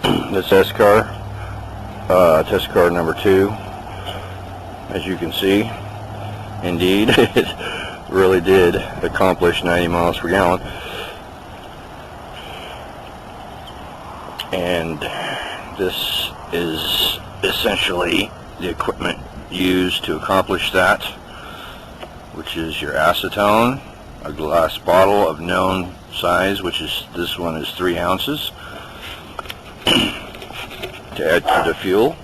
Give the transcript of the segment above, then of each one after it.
This test car number 2, as you can see, indeed, it really did accomplish 90 miles per gallon. And this is essentially the equipment used to accomplish that, which is your acetone, a glass bottle of known size, which is, this one is 3 ounces, to add to the fuel,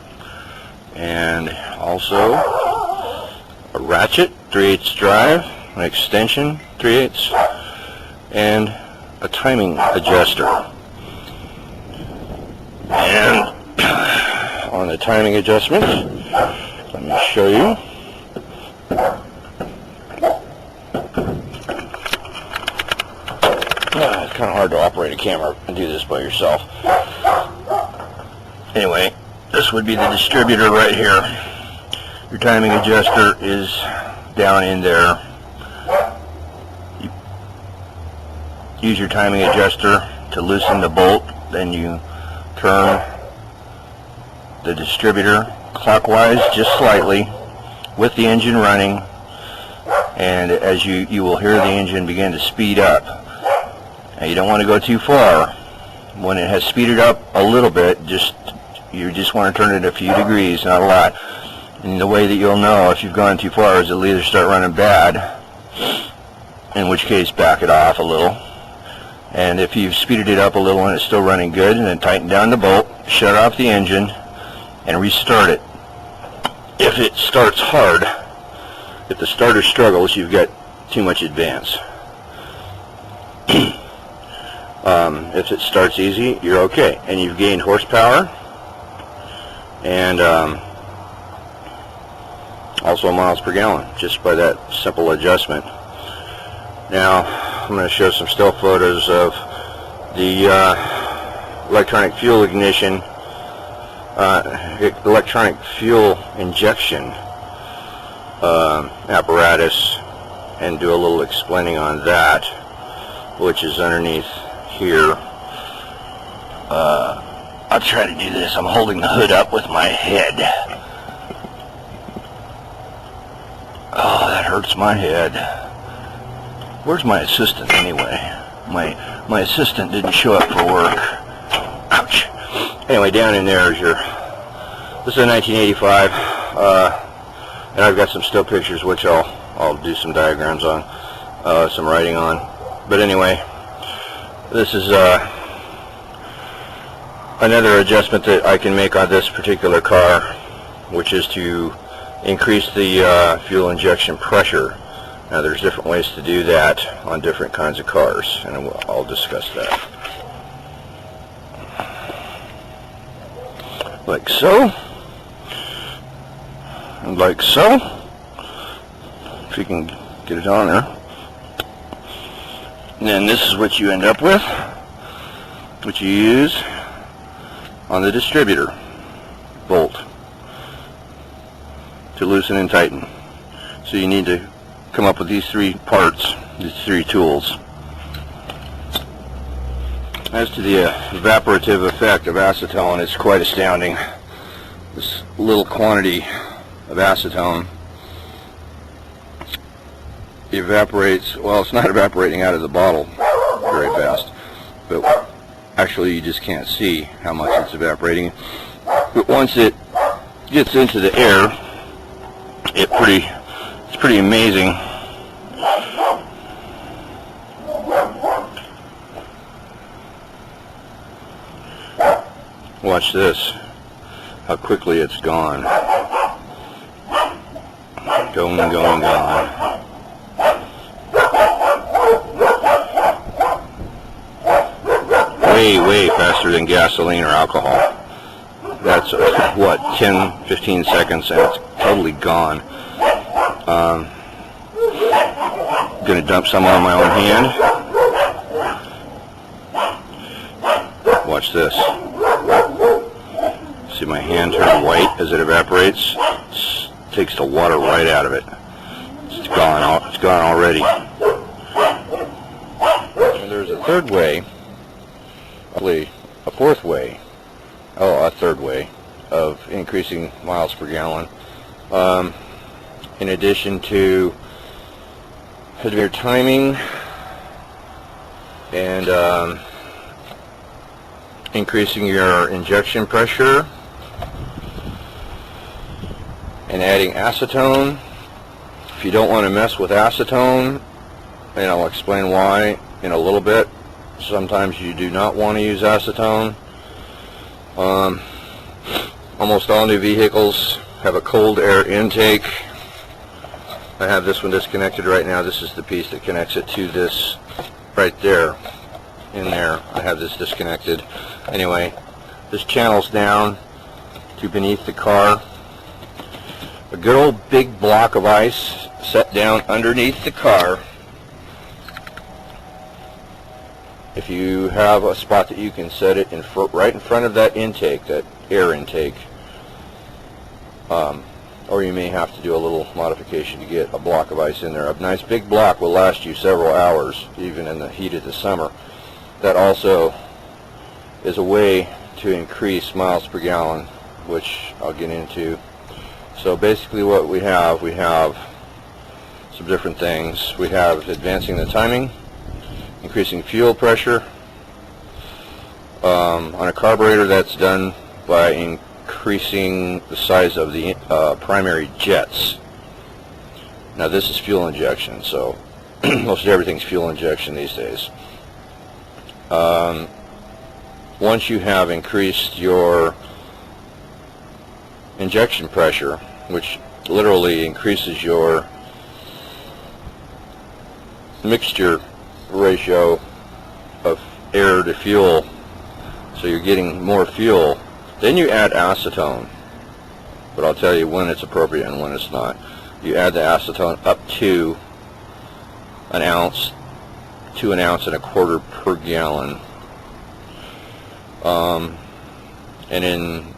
and also a ratchet, 3/8 drive, an extension, 3/8, and a timing adjuster. And on the timing adjustment, let me show you. It's kind of hard to operate a camera and do this by yourself. Anyway, this would be the distributor right here. Your timing adjuster is down in there. You use your timing adjuster to loosen the bolt, then you turn the distributor clockwise just slightly with the engine running, and as you will hear the engine begin to speed up. Now, you don't want to go too far. When it has speeded up a little bit, you just want to turn it a few degrees, not a lot. And the way that you'll know if you've gone too far is it'll either start running bad, in which case back it off a little. And if you've speeded it up a little and it's still running good, and then tighten down the bolt, shut off the engine, and restart it. If it starts hard, if the starter struggles, you've got too much advance. If it starts easy, you're okay, and you've gained horsepower and also miles per gallon just by that simple adjustment. Now I'm going to show some still photos of the electronic fuel ignition, electronic fuel injection apparatus, and do a little explaining on that, which is underneath here. I'll try to do this. I'm holding the hood up with my head. Oh, that hurts my head. Where's my assistant anyway? My assistant didn't show up for work. Ouch. Anyway, down in there is your, this is a 1985, and I've got some still pictures which I'll do some diagrams on, some writing on. But anyway, this is another adjustment that I can make on this particular car, which is to increase the fuel injection pressure. Now there's different ways to do that on different kinds of cars, and I'll discuss that. Like so, and like so, if you can get it on there. And then this is what you end up with, which you use on the distributor bolt to loosen and tighten. So you need to come up with these 3 parts, these 3 tools. As to the evaporative effect of acetone, it's quite astounding. This little quantity of acetone evaporates, well, it's not evaporating out of the bottle very fast, but actually you just can't see how much it's evaporating. But once it gets into the air, it's pretty amazing. Watch this, how quickly it's gone. Going, going, gone. Way faster than gasoline or alcohol. That's what, 10-15 seconds and it's totally gone. Gonna dump some on my own hand. Watch this. See my hand turn white as it evaporates? It takes the water right out of it. It's gone. It's gone already. And there's a third way, a fourth way, a third way of increasing miles per gallon. In addition to your timing and increasing your injection pressure and adding acetone. If you don't want to mess with acetone, and I'll explain why in a little bit, sometimes you do not want to use acetone. Almost all new vehicles have a cold air intake. I have this one disconnected right now. This is the piece that connects it to this right there. In there, I have this disconnected. Anyway, this channels down to beneath the car. A good old big block of ice set down underneath the car. If you have a spot that you can set it in right in front of that intake, that air intake, or you may have to do a little modification to get a block of ice in there. A nice big block will last you several hours, even in the heat of the summer. That also is a way to increase miles per gallon, which I'll get into. So basically what we have some different things. We have advancing the timing, increasing fuel pressure. On a carburetor, that's done by increasing the size of the primary jets. Now this is fuel injection, so most everything's fuel injection these days. Once you have increased your injection pressure, which literally increases your mixture ratio of air to fuel, so you're getting more fuel, then you add acetone. But I'll tell you when it's appropriate and when it's not. You add the acetone up to an ounce to an ounce and a quarter per gallon. And in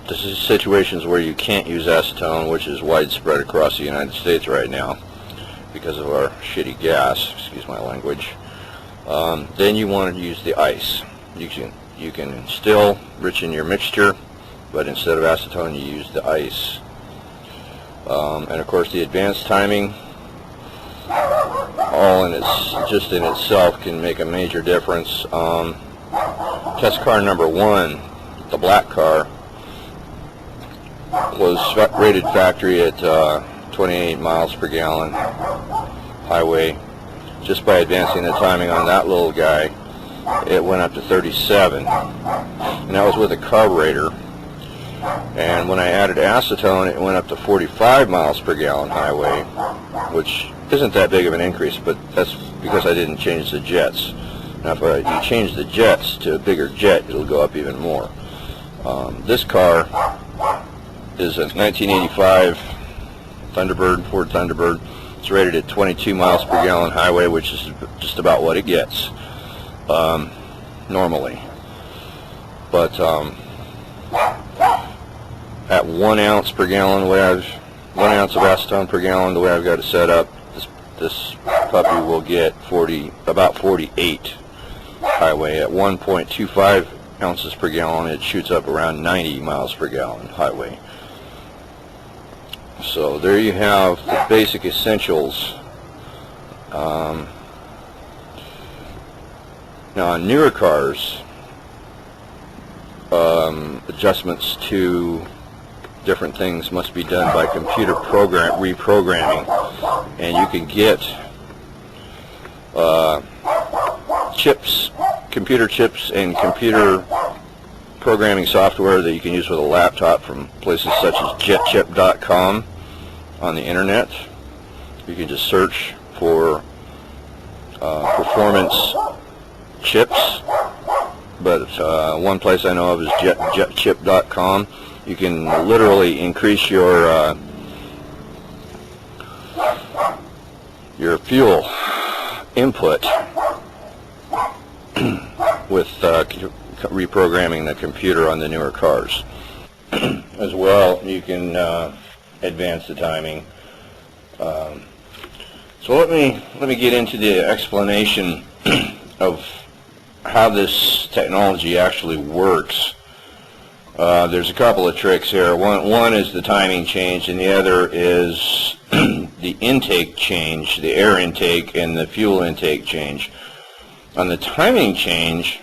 situations where you can't use acetone, which is widespread across the United States right now because of our shitty gas, excuse my language, then you want to use the ice. You can still enrich your mixture, but instead of acetone you use the ice. And of course the advanced timing, just in itself can make a major difference. Test car number 1, the black car, was rated factory at 28 miles per gallon highway. Just by advancing the timing on that little guy, it went up to 37, and that was with a carburetor. And when I added acetone, it went up to 45 miles per gallon highway, which isn't that big of an increase, but that's because I didn't change the jets. Now if you change the jets to a bigger jet, it'll go up even more. This car is a 1985 Thunderbird, Ford Thunderbird. It's rated at 22 miles per gallon highway, which is just about what it gets normally. But at 1 ounce per gallon, 1 ounce of acetone per gallon, the way I've got it set up, this puppy will get about 48 highway. At 1.25 ounces per gallon, it shoots up around 90 miles per gallon highway. So there you have the basic essentials. Now on newer cars, adjustments to different things must be done by computer reprogramming, and you can get computer chips and computer programming software that you can use with a laptop from places such as jetchip.com on the internet. You can just search for performance chips, but one place I know of is jetchip.com. You can literally increase your fuel input with reprogramming the computer on the newer cars. As well, you can advance the timing. So let me get into the explanation of how this technology actually works. There's a couple of tricks here. One is the timing change, and the other is the intake change, the air intake and the fuel intake change. On the timing change,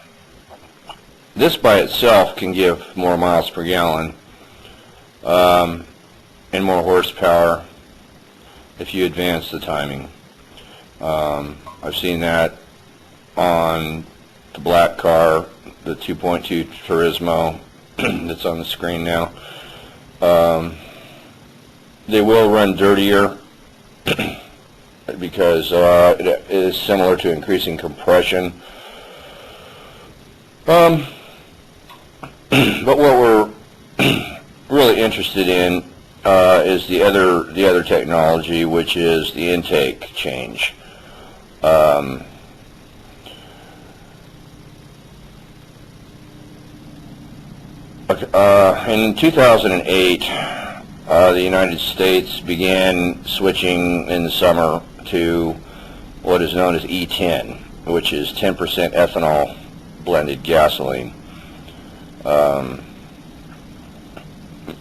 this by itself can give more miles per gallon and more horsepower if you advance the timing. I've seen that on the black car, the 2.2 Turismo that's on the screen now. They will run dirtier because it is similar to increasing compression. But what we're really interested in is the other technology, which is the intake change. In 2008, the United States began switching in the summer to what is known as E10, which is 10% ethanol blended gasoline. The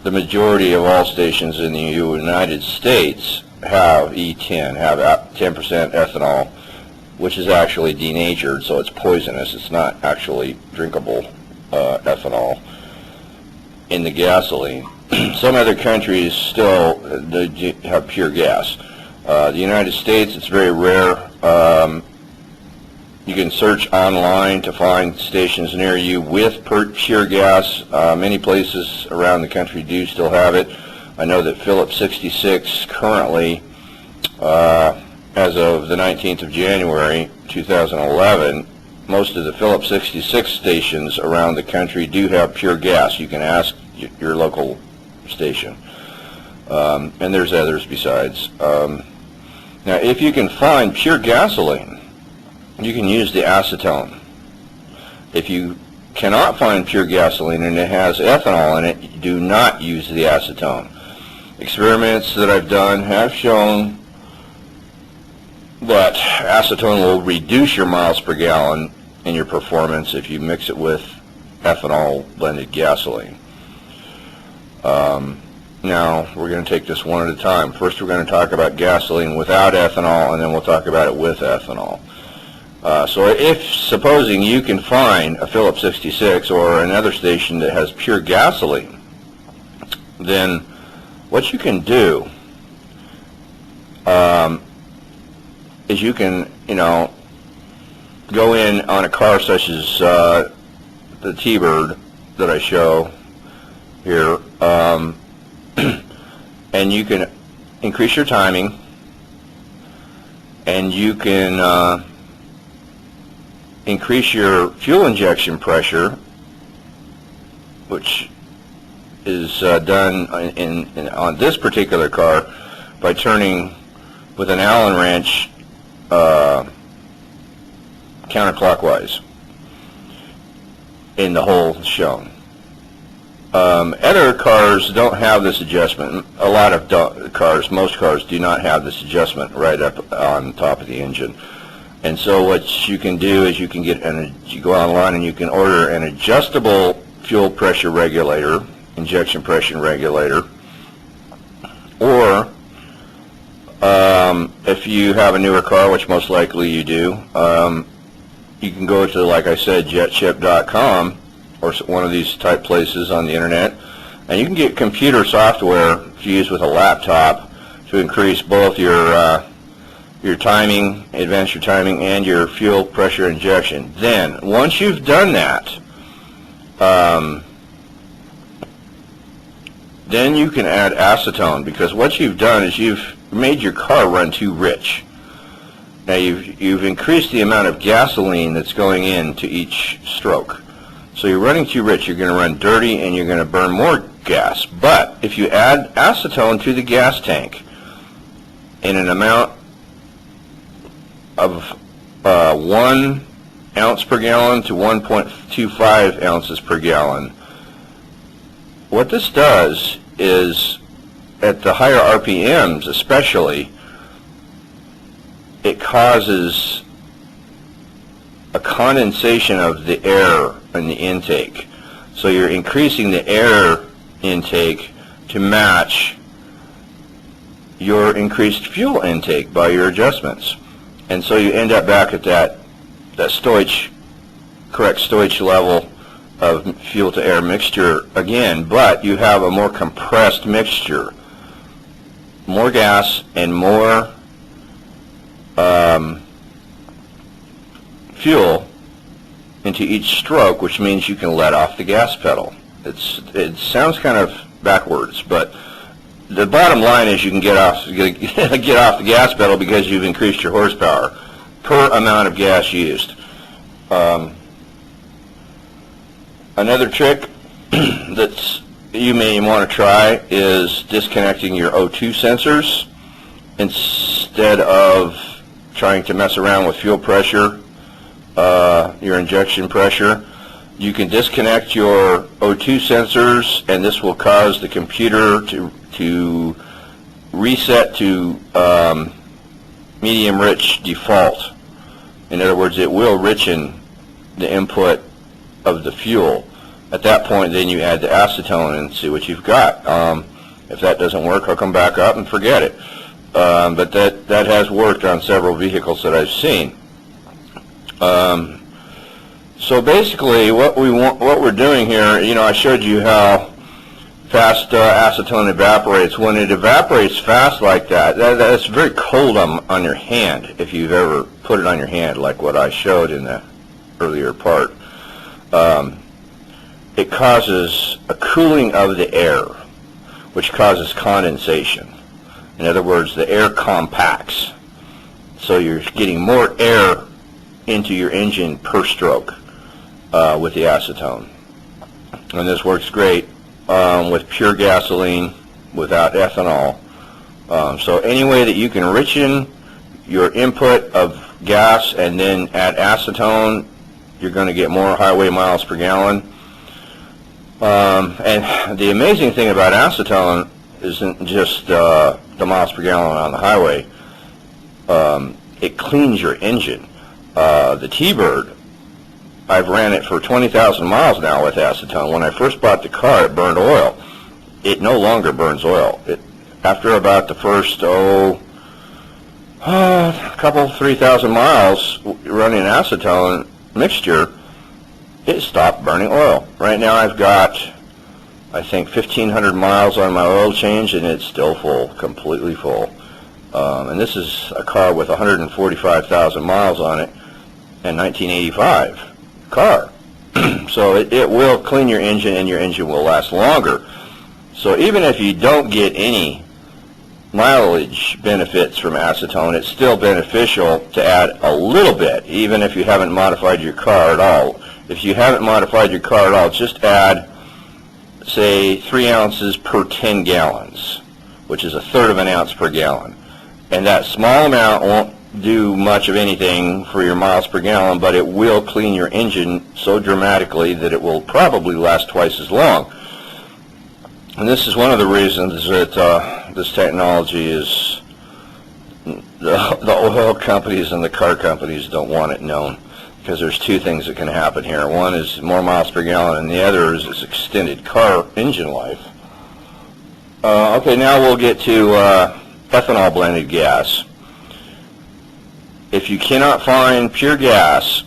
majority of all stations in the United States have E10, have 10% ethanol, which is actually denatured, so it's poisonous. It's not actually drinkable ethanol in the gasoline. Some other countries still have pure gas. The United States, it's very rare. You can search online to find stations near you with pure gas. Many places around the country do still have it. I know that Phillips 66 currently, as of the 19th of January 2011, most of the Phillips 66 stations around the country do have pure gas. You can ask your local station. And there's others besides. Now, if you can find pure gasoline, you can use the acetone. If you cannot find pure gasoline and it has ethanol in it, do not use the acetone. Experiments that I've done have shown that acetone will reduce your miles per gallon in your performance if you mix it with ethanol blended gasoline. Now, we're going to take this one at a time. First, we're going to talk about gasoline without ethanol, and then we'll talk about it with ethanol. So if, supposing you can find a Phillips 66 or another station that has pure gasoline, then what you can do is you can, go in on a car such as the T-Bird that I show here, and you can increase your timing, and you can increase your fuel injection pressure, which is done on this particular car by turning with an Allen wrench counterclockwise in the hole shown. Other cars don't have this adjustment. A lot of cars, most cars, do not have this adjustment right up on top of the engine. And so what you can do is you can you go online and you can order an adjustable fuel pressure regulator, injection pressure regulator, or if you have a newer car, which most likely you do, you can go to, like I said, jetship.com or one of these type places on the internet, and you can get computer software to use with a laptop to increase both your timing, advance your timing, and your fuel pressure injection. Then, once you've done that, then you can add acetone, because what you've done is you've made your car run too rich. Now you've increased the amount of gasoline that's going into each stroke. So you're running too rich, you're going to run dirty, and you're going to burn more gas. But if you add acetone to the gas tank in an amount of 1 ounce per gallon to 1.25 ounces per gallon, what this does is, at the higher RPMs especially, it causes a condensation of the air in the intake. So you're increasing the air intake to match your increased fuel intake by your adjustments. And so you end up back at that correct stowage level of fuel to air mixture again, but you have a more compressed mixture, more gas and more fuel into each stroke, which means you can let off the gas pedal. It sounds kind of backwards, but the bottom line is you can get off the gas pedal because you've increased your horsepower per amount of gas used. Another trick that you may want to try is disconnecting your O2 sensors instead of trying to mess around with fuel pressure, your injection pressure. You can disconnect your O2 sensors, and this will cause the computer to reset to medium rich default. In other words, it will richen the input of the fuel. At that point, then you add the acetone and see what you've got. If that doesn't work, I'll come back up and forget it. But that has worked on several vehicles that I've seen. So basically, what we're doing here, I showed you how fast acetone evaporates. When it evaporates fast like that's very cold on your hand, if you've ever put it on your hand, like what I showed in the earlier part. It causes a cooling of the air, which causes condensation. In other words, the air compacts. So you're getting more air into your engine per stroke with the acetone. And this works great with pure gasoline without ethanol. So any way that you can richen your input of gas and then add acetone, you're going to get more highway miles per gallon. And the amazing thing about acetone isn't just the miles per gallon on the highway. It cleans your engine. The T-Bird, I've ran it for 20,000 miles now with acetone. When I first bought the car, it burned oil. It no longer burns oil. After about the first, 3,000 miles running acetone mixture, it stopped burning oil. Right now I've got, I think, 1,500 miles on my oil change, and it's still full, completely full. And this is a car with 145,000 miles on it, and 1985 car. So it will clean your engine, and your engine will last longer. So even if you don't get any mileage benefits from acetone, it's still beneficial to add a little bit, even if you haven't modified your car at all. If you haven't modified your car at all, just add, say, 3 ounces per 10 gallons, which is 1/3 of an ounce per gallon. And that small amount won't do much of anything for your miles per gallon, but it will clean your engine so dramatically that it will probably last twice as long. And this is one of the reasons that this technology is, the oil companies and the car companies don't want it known, because there's two things that can happen here. One is more miles per gallon, and the other is this extended car engine life. Okay, now we'll get to ethanol blended gas. If you cannot find pure gas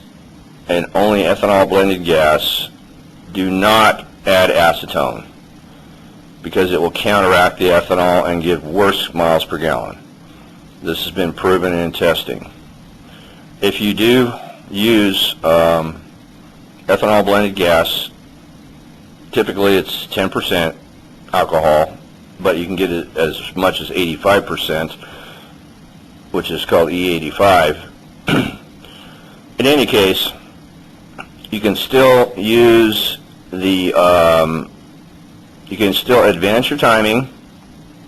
and only ethanol blended gas, do not add acetone, because it will counteract the ethanol and give worse miles per gallon. This has been proven in testing. If you do use ethanol blended gas, typically it's 10% alcohol, but you can get it as much as 85%, which is called E85. In any case, you can still use the you can still advance your timing,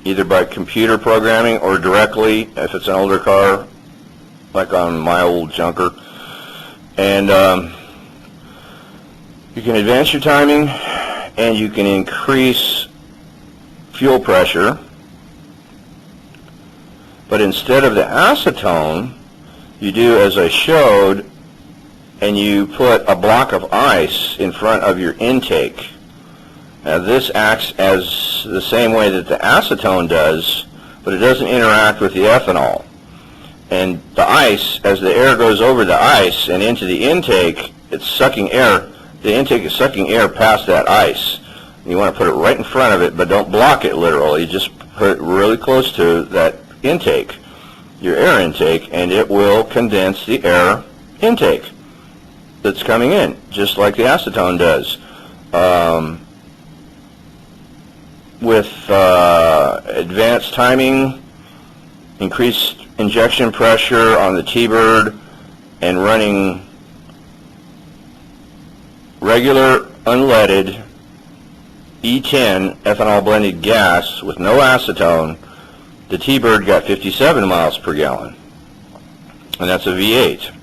either by computer programming or directly if it's an older car, like on my old junker. And you can advance your timing, and you can increase fuel pressure. But instead of the acetone, you do as I showed, and you put a block of ice in front of your intake. Now this acts as the same way that the acetone does, but it doesn't interact with the ethanol. And the ice, as the air goes over the ice and into the intake, it's sucking air. The intake is sucking air past that ice. You want to put it right in front of it, but don't block it literally. Just put it really close to that intake, your air intake, and it will condense the air intake that's coming in, just like the acetone does. With advanced timing, increased injection pressure on the T-bird, and running regular unleaded E10 ethanol blended gas with no acetone, the T-bird got 57 miles per gallon, and that's a V8.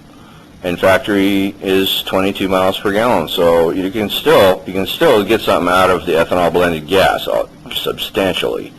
And factory is 22 miles per gallon, so you can still get something out of the ethanol blended gas substantially.